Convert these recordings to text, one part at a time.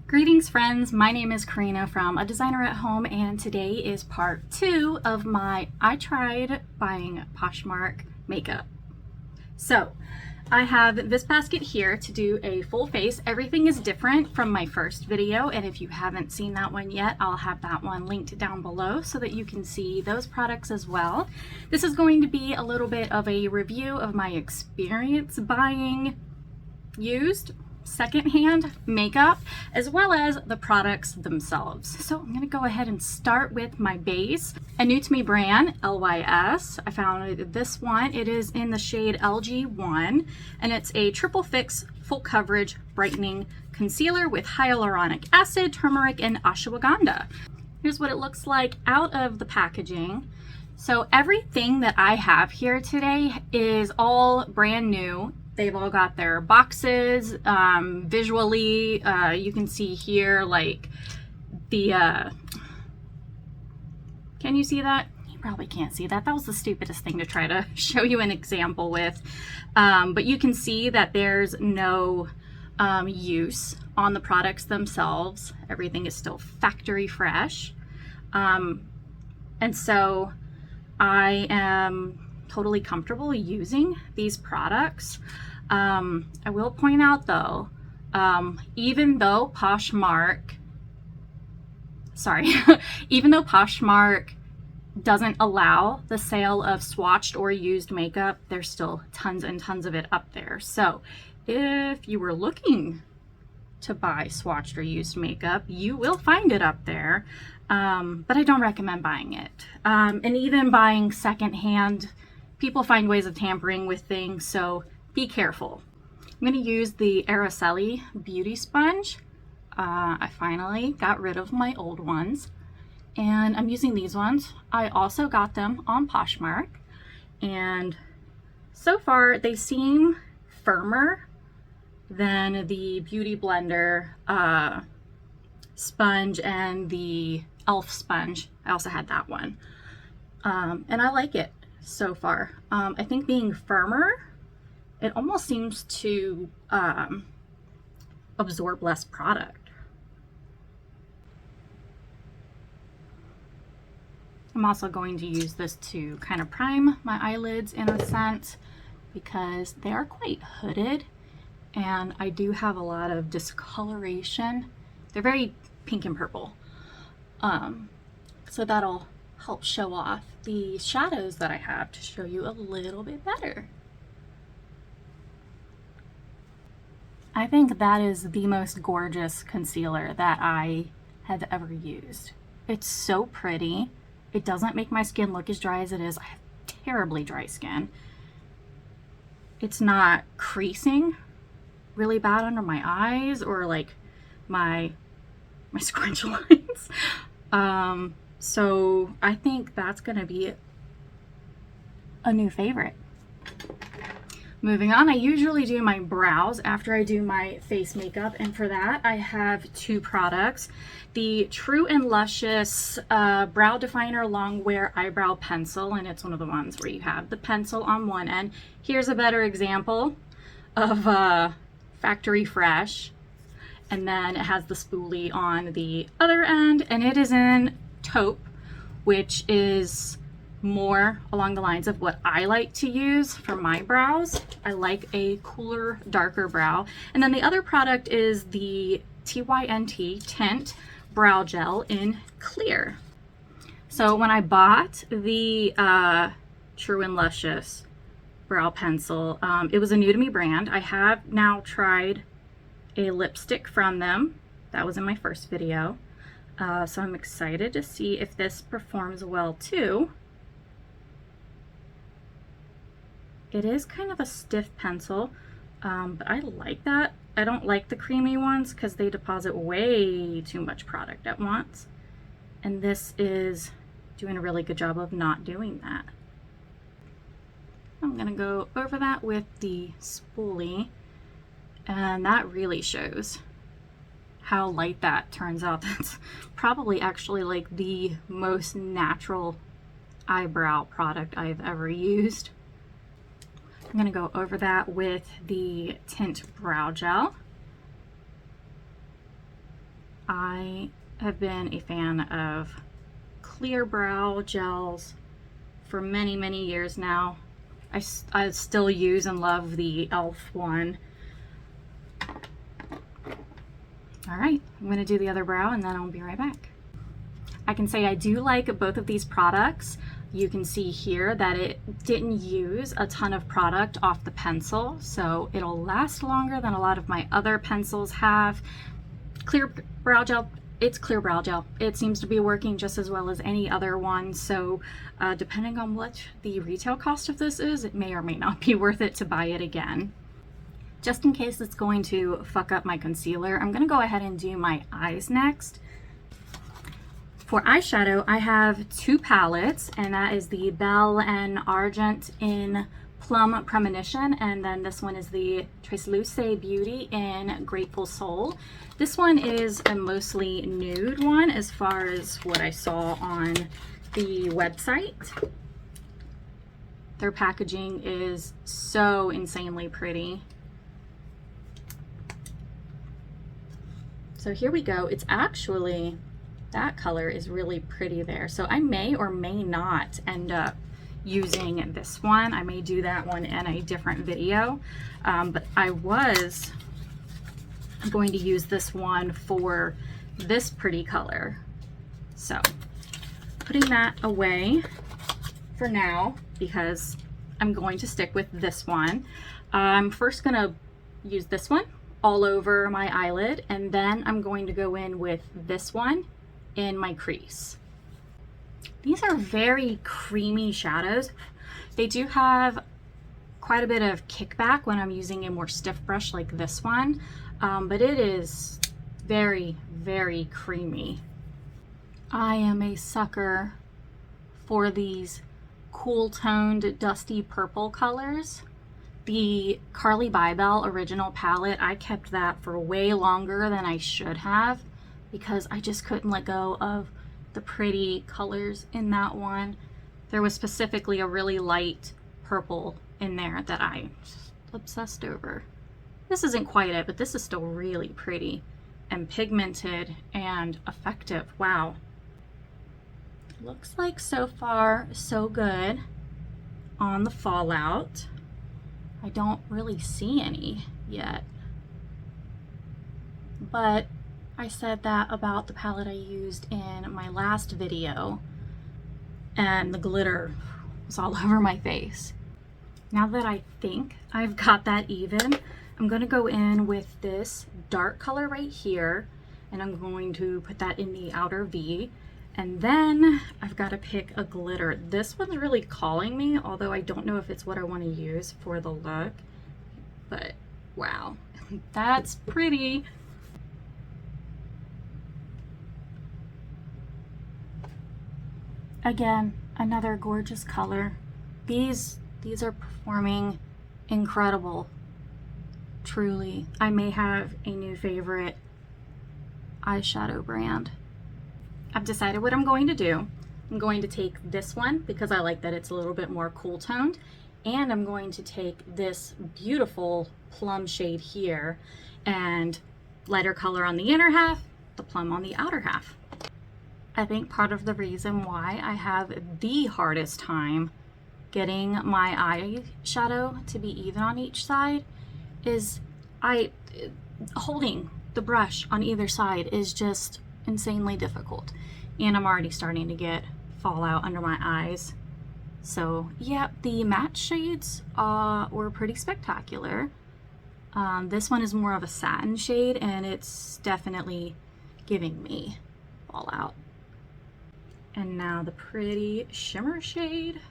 Greetings friends, my name is Karina from A Designer at Home, and today is part 2 of my I tried buying Poshmark makeup. So I have this basket here to do a full face. Everything is different from my first video, and if you haven't seen that one yet, I'll have that one linked down below so that you can see those products as well. This is going to be a little bit of a review of my experience buying used secondhand makeup as well as the products themselves. So I'm gonna go ahead and start with my base. A new to me brand, LYS. I found this one. It is in the shade LG1 and it's a triple fix full coverage brightening concealer with hyaluronic acid, turmeric, and ashwagandha. Here's what it looks like out of the packaging. So everything that I have here today is all brand new. They've all got their boxes. Visually, you can see here like the, can you see that? You probably can't see that. That was the stupidest thing to try to show you an example with. But you can see that there's no use on the products themselves. Everything is still factory fresh. And so I am totally comfortable using these products. I will point out though, even though Poshmark doesn't allow the sale of swatched or used makeup, there's still tons and tons of it up there. So if you were looking to buy swatched or used makeup, you will find it up there. But I don't recommend buying it. And even buying secondhand, people find ways of tampering with things, so be careful. I'm going to use the Araceli Beauty Sponge. I finally got rid of my old ones, and I'm using these ones. I also got them on Poshmark, and so far they seem firmer than the Beauty Blender sponge and the e.l.f. sponge. I also had that one, and I like it so far. I think being firmer, it almost seems to absorb less product. I'm also going to use this to kind of prime my eyelids in a sense because they are quite hooded and I do have a lot of discoloration. They're very pink and purple. So that'll help show off the shadows that I have to show you a little bit better. I think that is the most gorgeous concealer that I have ever used. It's so pretty. It doesn't make my skin look as dry as it is. I have terribly dry skin. It's not creasing really bad under my eyes or like my scrunch lines. So I think that's gonna be a new favorite. Moving on, I usually do my brows after I do my face makeup, and for that I have two products. The True and Luscious Brow Definer Long Wear Eyebrow Pencil, and it's one of the ones where you have the pencil on one end. Here's a better example of factory fresh, and then it has the spoolie on the other end, and it is in taupe, which is more along the lines of what I like to use for my brows. I like a cooler, darker brow. And then the other product is the TYNT Tint Brow Gel in Clear. So when I bought the True and Luscious Brow Pencil, it was a new to me brand. I have now tried a lipstick from them. That was in my first video. So I'm excited to see if this performs well too. It is kind of a stiff pencil, but I like that. I don't like the creamy ones because they deposit way too much product at once. And this is doing a really good job of not doing that. I'm gonna go over that with the spoolie, and that really shows how light that turns out. That's probably actually like the most natural eyebrow product I've ever used. I'm going to go over that with the Tint Brow Gel. I have been a fan of clear brow gels for many, many years now. I still use and love the e.l.f. one. All right, I'm gonna do the other brow and then I'll be right back. I can say I do like both of these products. You can see here that it didn't use a ton of product off the pencil, so it'll last longer than a lot of my other pencils have. Clear brow gel, it's clear brow gel. It seems to be working just as well as any other one, so depending on what the retail cost of this is, it may or may not be worth it to buy it again. Just in case it's going to fuck up my concealer, I'm gonna go ahead and do my eyes next. For eyeshadow, I have two palettes, and that is the Belle and Argent in Plum Premonition, and then this one is the Transluce Beauty in Grateful Soul. This one is a mostly nude one as far as what I saw on the website. Their packaging is so insanely pretty. So here we go. It's actually, that color is really pretty there. So I may or may not end up using this one. I may do that one in a different video, but I was going to use this one for this pretty color. So putting that away for now because I'm going to stick with this one. I'm first gonna use this one all over my eyelid, and then I'm going to go in with this one in my crease. These are very creamy shadows. They do have quite a bit of kickback when I'm using a more stiff brush like this one, but it is very, very creamy. I am a sucker for these cool toned dusty purple colors. The Carly Bybel original palette, I kept that for way longer than I should have because I just couldn't let go of the pretty colors in that one. There was specifically a really light purple in there that I just obsessed over. This isn't quite it, but this is still really pretty and pigmented and effective. Wow. Looks like so far so good on the fallout. I don't really see any yet, but I said that about the palette I used in my last video and the glitter was all over my face. Now that I think I've got that even, I'm going to go in with this dark color right here, and I'm going to put that in the outer V. And then I've got to pick a glitter. This one's really calling me, although I don't know if it's what I want to use for the look. But wow, that's pretty. Again, another gorgeous color. These are performing incredible. Truly. I may have a new favorite eyeshadow brand. I've decided what I'm going to do. I'm going to take this one because I like that it's a little bit more cool toned, and I'm going to take this beautiful plum shade here and lighter color on the inner half, the plum on the outer half. I think part of the reason why I have the hardest time getting my eyeshadow to be even on each side is holding the brush on either side is just insanely difficult, and I'm already starting to get fallout under my eyes. So yeah, the matte shades were pretty spectacular. This one is more of a satin shade, and it's definitely giving me fallout. And now the pretty shimmer shade.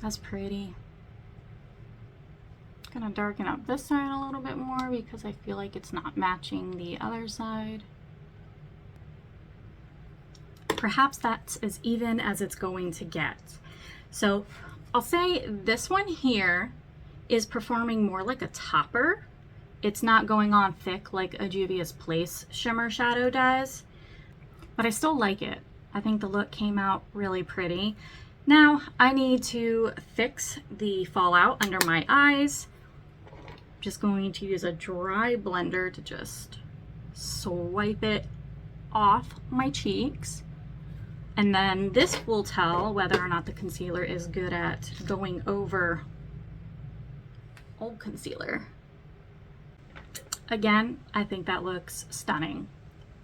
That's pretty. Gonna darken up this side a little bit more because I feel like it's not matching the other side. Perhaps that's as even as it's going to get. So I'll say this one here is performing more like a topper. It's not going on thick like a Juvia's Place shimmer shadow does, but I still like it. I think the look came out really pretty. Now I need to fix the fallout under my eyes. just going to use a dry blender to just swipe it off my cheeks. And then this will tell whether or not the concealer is good at going over old concealer. Again, I think that looks stunning.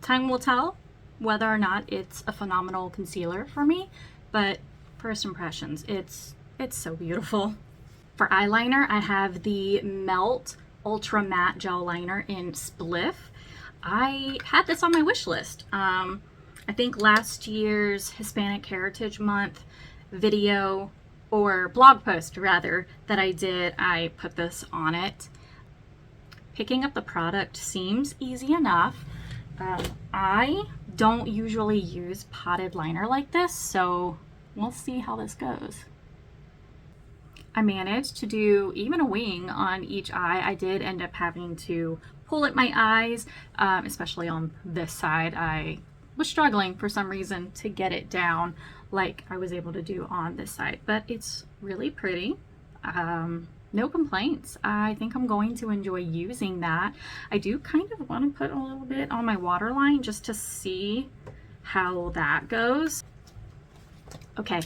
Time will tell whether or not it's a phenomenal concealer for me, but first impressions, it's so beautiful. For eyeliner, I have the Melt Ultra Matte Gel Liner in Spliff. I had this on my wish list. I think last year's Hispanic Heritage Month video, or blog post rather, that I did, I put this on it. Picking up the product seems easy enough. I don't usually use potted liner like this, so we'll see how this goes. I managed to do even a wing on each eye. I did end up having to pull at my eyes, especially on this side. I was struggling for some reason to get it down like I was able to do on this side, but it's really pretty. No complaints. I think I'm going to enjoy using that. I do kind of want to put a little bit on my waterline just to see how that goes. Okay,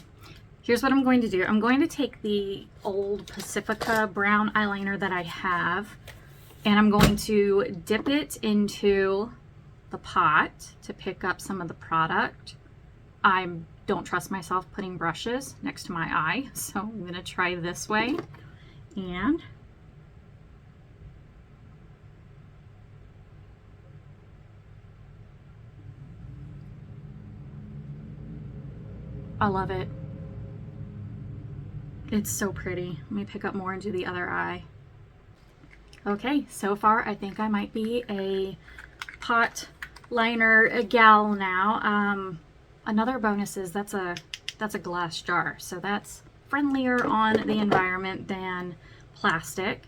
here's what I'm going to do. I'm going to take the old Pacifica brown eyeliner that I have, and I'm going to dip it into the pot to pick up some of the product. I don't trust myself putting brushes next to my eye, so I'm going to try this way. And I love it. It's so pretty. Let me pick up more and do the other eye. Okay, so far I think I might be a pot liner gal now. Another bonus is that's a glass jar, so that's friendlier on the environment than plastic.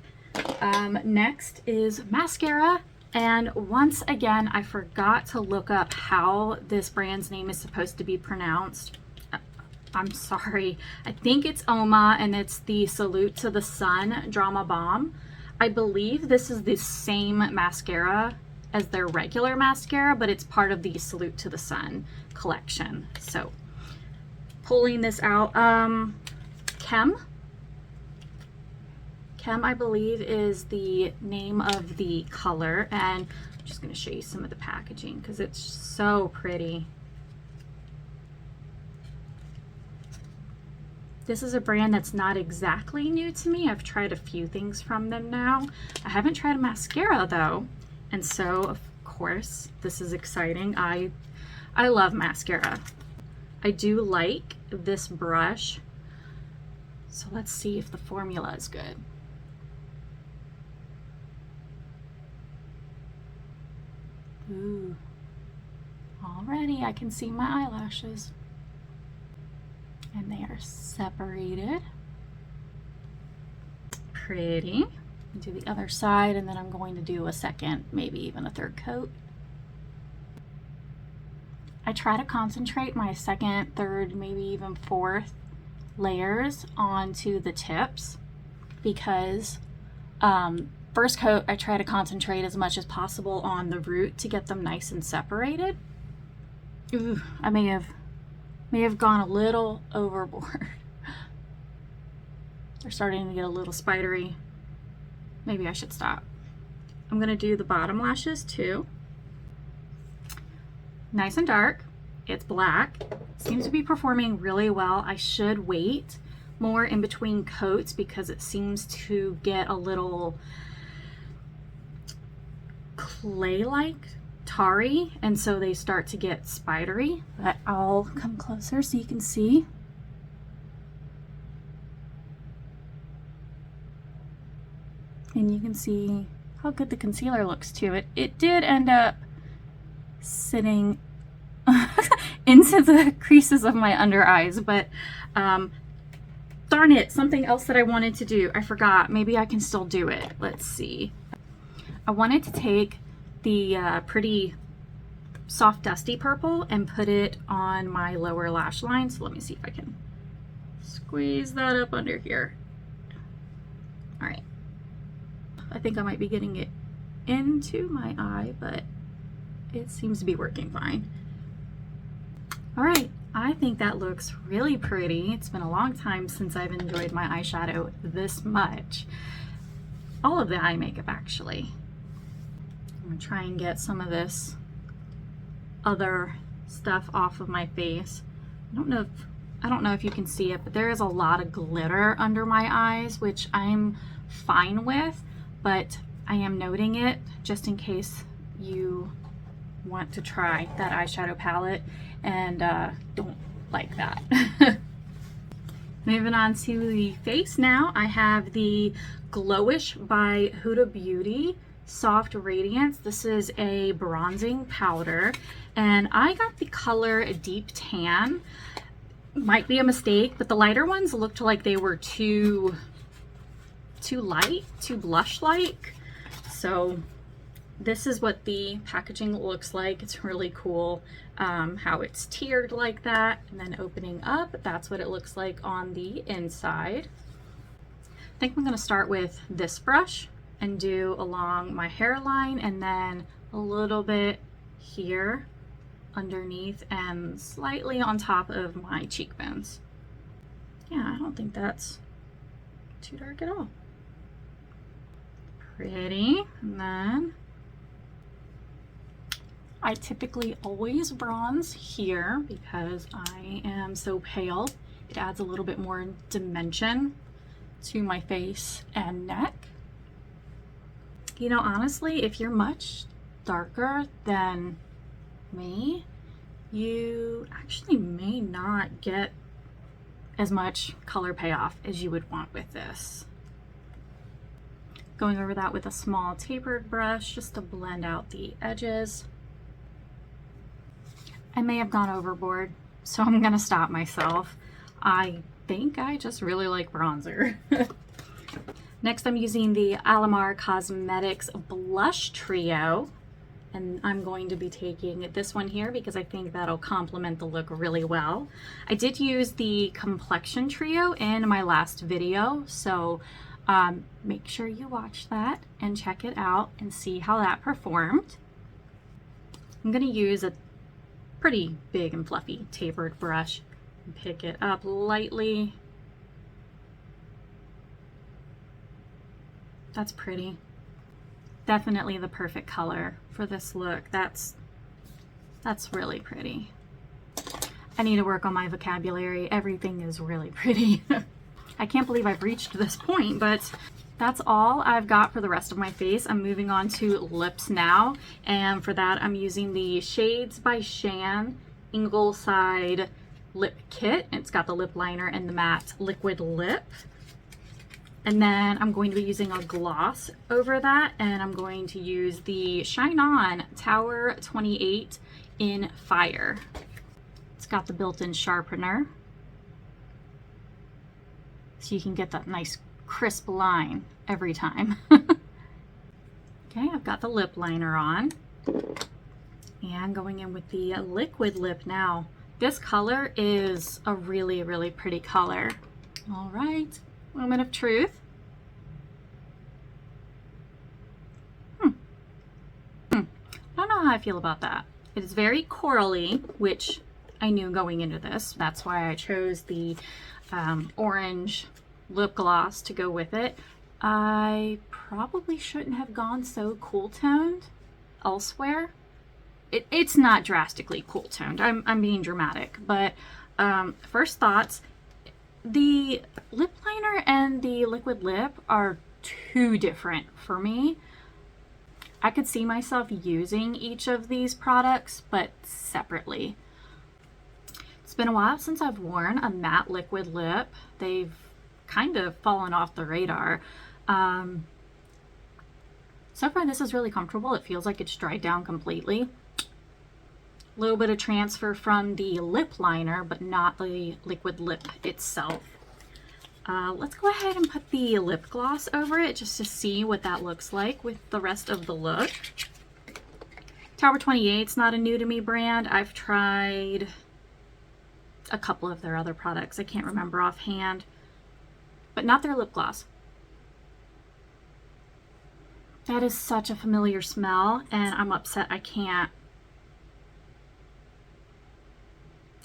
Next is mascara, and once again I forgot to look up how this brand's name is supposed to be pronounced. I'm sorry. I think it's Oma, and it's the Salute to the Sun Drama Bomb. I believe this is the same mascara as their regular mascara, but it's part of the Salute to the Sun collection. So pulling this out, Chem, I believe, is the name of the color, and I'm just going to show you some of the packaging because it's so pretty. This is a brand that's not exactly new to me. I've tried a few things from them now. I haven't tried a mascara though, and so of course this is exciting. I love mascara. I do like this brush, so let's see if the formula is good. Ooh, already I can see my eyelashes. And they are separated. Pretty. Do the other side, and then I'm going to do a second, maybe even a third coat. I try to concentrate my second, third, maybe even fourth layers onto the tips, because first coat I try to concentrate as much as possible on the root to get them nice and separated. Ooh, I may have gone a little overboard. They're starting to get a little spidery. Maybe I should stop. I'm gonna do the bottom lashes too. Nice and dark. It's black. Seems to be performing really well. I should wait more in between coats because it seems to get a little clay-like, tarry, and so they start to get spidery. But I'll come closer so you can see. And you can see how good the concealer looks too. It did end up sitting into the creases of my under eyes, but darn it, something else that I wanted to do, I forgot. Maybe I can still do it. Let's see. I wanted to take the pretty soft dusty purple and put it on my lower lash line. So let me see if I can squeeze that up under here. All right. I think I might be getting it into my eye, but it seems to be working fine. All right, I think that looks really pretty. It's been a long time since I've enjoyed my eyeshadow this much. All of the eye makeup, actually. I'm gonna try and get some of this other stuff off of my face. I don't know if you can see it, but there is a lot of glitter under my eyes, which I'm fine with, but I am noting it just in case you want to try that eyeshadow palette and don't like that. Moving on to the face now, I have the Glowish by Huda Beauty Soft Radiance. This is a bronzing powder, and I got the color Deep Tan. Might be a mistake, but the lighter ones looked like they were too light, too blush-like. So this is what the packaging looks like. It's really cool how it's tiered like that, and then opening up, that's what it looks like on the inside. I think I'm going to start with this brush and do along my hairline, and then a little bit here underneath and slightly on top of my cheekbones. Yeah, I don't think that's too dark at all. Pretty. And then I typically always bronze here because I am so pale. It adds a little bit more dimension to my face and neck. You know, honestly, if you're much darker than me, you actually may not get as much color payoff as you would want with this. Going over that with a small tapered brush just to blend out the edges. I may have gone overboard, so I'm gonna stop myself. I think I just really like bronzer. Next, I'm using the Alamar Cosmetics Blush Trio, and I'm going to be taking this one here because I think that'll complement the look really well. I did use the Complexion Trio in my last video, so make sure you watch that and check it out and see how that performed. I'm gonna use a pretty big and fluffy tapered brush and pick it up lightly. That's pretty. Definitely the perfect color for this look. That's really pretty. I need to work on my vocabulary. Everything is really pretty. I can't believe I've reached this point, but that's all I've got for the rest of my face. I'm moving on to lips now, and for that I'm using the Shades by Shan Ingleside Lip Kit. It's got the lip liner and the matte liquid lip. And then I'm going to be using a gloss over that, and I'm going to use the Shine On Tower 28 in Fire. It's got the built-in sharpener, so you can get that nice crisp line every time. Okay, I've got the lip liner on, and going in with the liquid lip now. This color is a really, really pretty color. All right. Moment of truth. I don't know how I feel about that. It is very corally, which I knew going into this. That's why I chose the orange lip gloss to go with it. I probably shouldn't have gone so cool toned elsewhere. It's not drastically cool toned. I'm being dramatic, but first thoughts. The lip liner and the liquid lip are too different for me. I could see myself using each of these products, but separately. It's been a while since I've worn a matte liquid lip. They've kind of fallen off the radar. So far, this is really comfortable. It feels like it's dried down completely. A little bit of transfer from the lip liner, but not the liquid lip itself. Let's go ahead and put the lip gloss over it just to see what that looks like with the rest of the look. Tower 28 is not a new to me brand. I've tried a couple of their other products. I can't remember offhand, but not their lip gloss. That is such a familiar smell, and I'm upset I can't.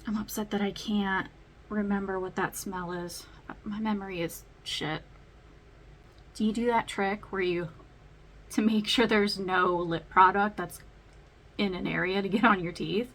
I'm upset that I can't remember what that smell is. My memory is shit. Do you do that trick where you, to make sure there's no lip product that's in an area to get on your teeth?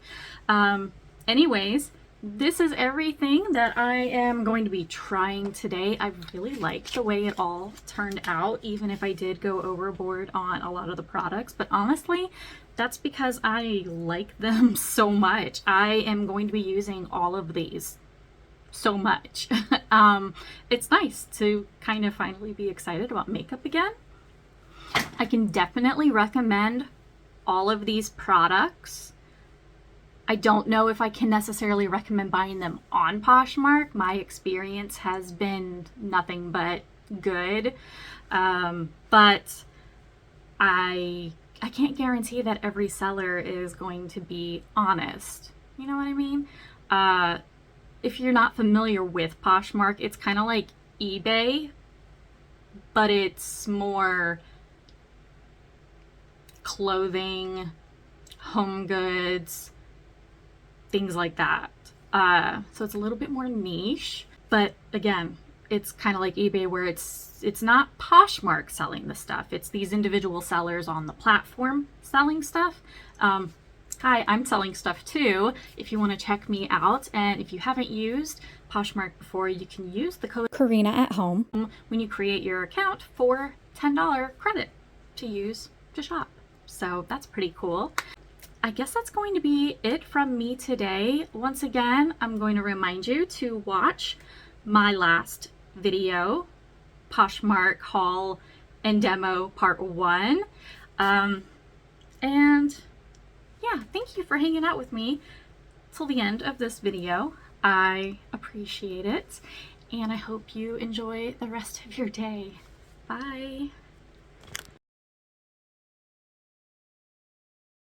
Anyways, this is everything that I am going to be trying today. I really like the way it all turned out, even if I did go overboard on a lot of the products. But honestly, that's because I like them so much. I am going to be using all of these so much. It's nice to kind of finally be excited about makeup again. I can definitely recommend all of these products. I don't know if I can necessarily recommend buying them on Poshmark. My experience has been nothing but good. But I can't guarantee that every seller is going to be honest. You know what I mean? If you're not familiar with Poshmark, it's kind of like eBay, but it's more clothing, home goods, things like that. So it's a little bit more niche, but again, it's kind of like eBay where it's not Poshmark selling the stuff. It's these individual sellers on the platform selling stuff. Hi, I'm selling stuff too. If you want to check me out, and if you haven't used Poshmark before, you can use the code Karina at home when you create your account for $10 credit to use to shop. So that's pretty cool. I guess that's going to be it from me today. Once again, I'm going to remind you to watch my last video, Poshmark haul and demo part 1. And yeah, thank you for hanging out with me till the end of this video. I appreciate it, and I hope you enjoy the rest of your day. Bye.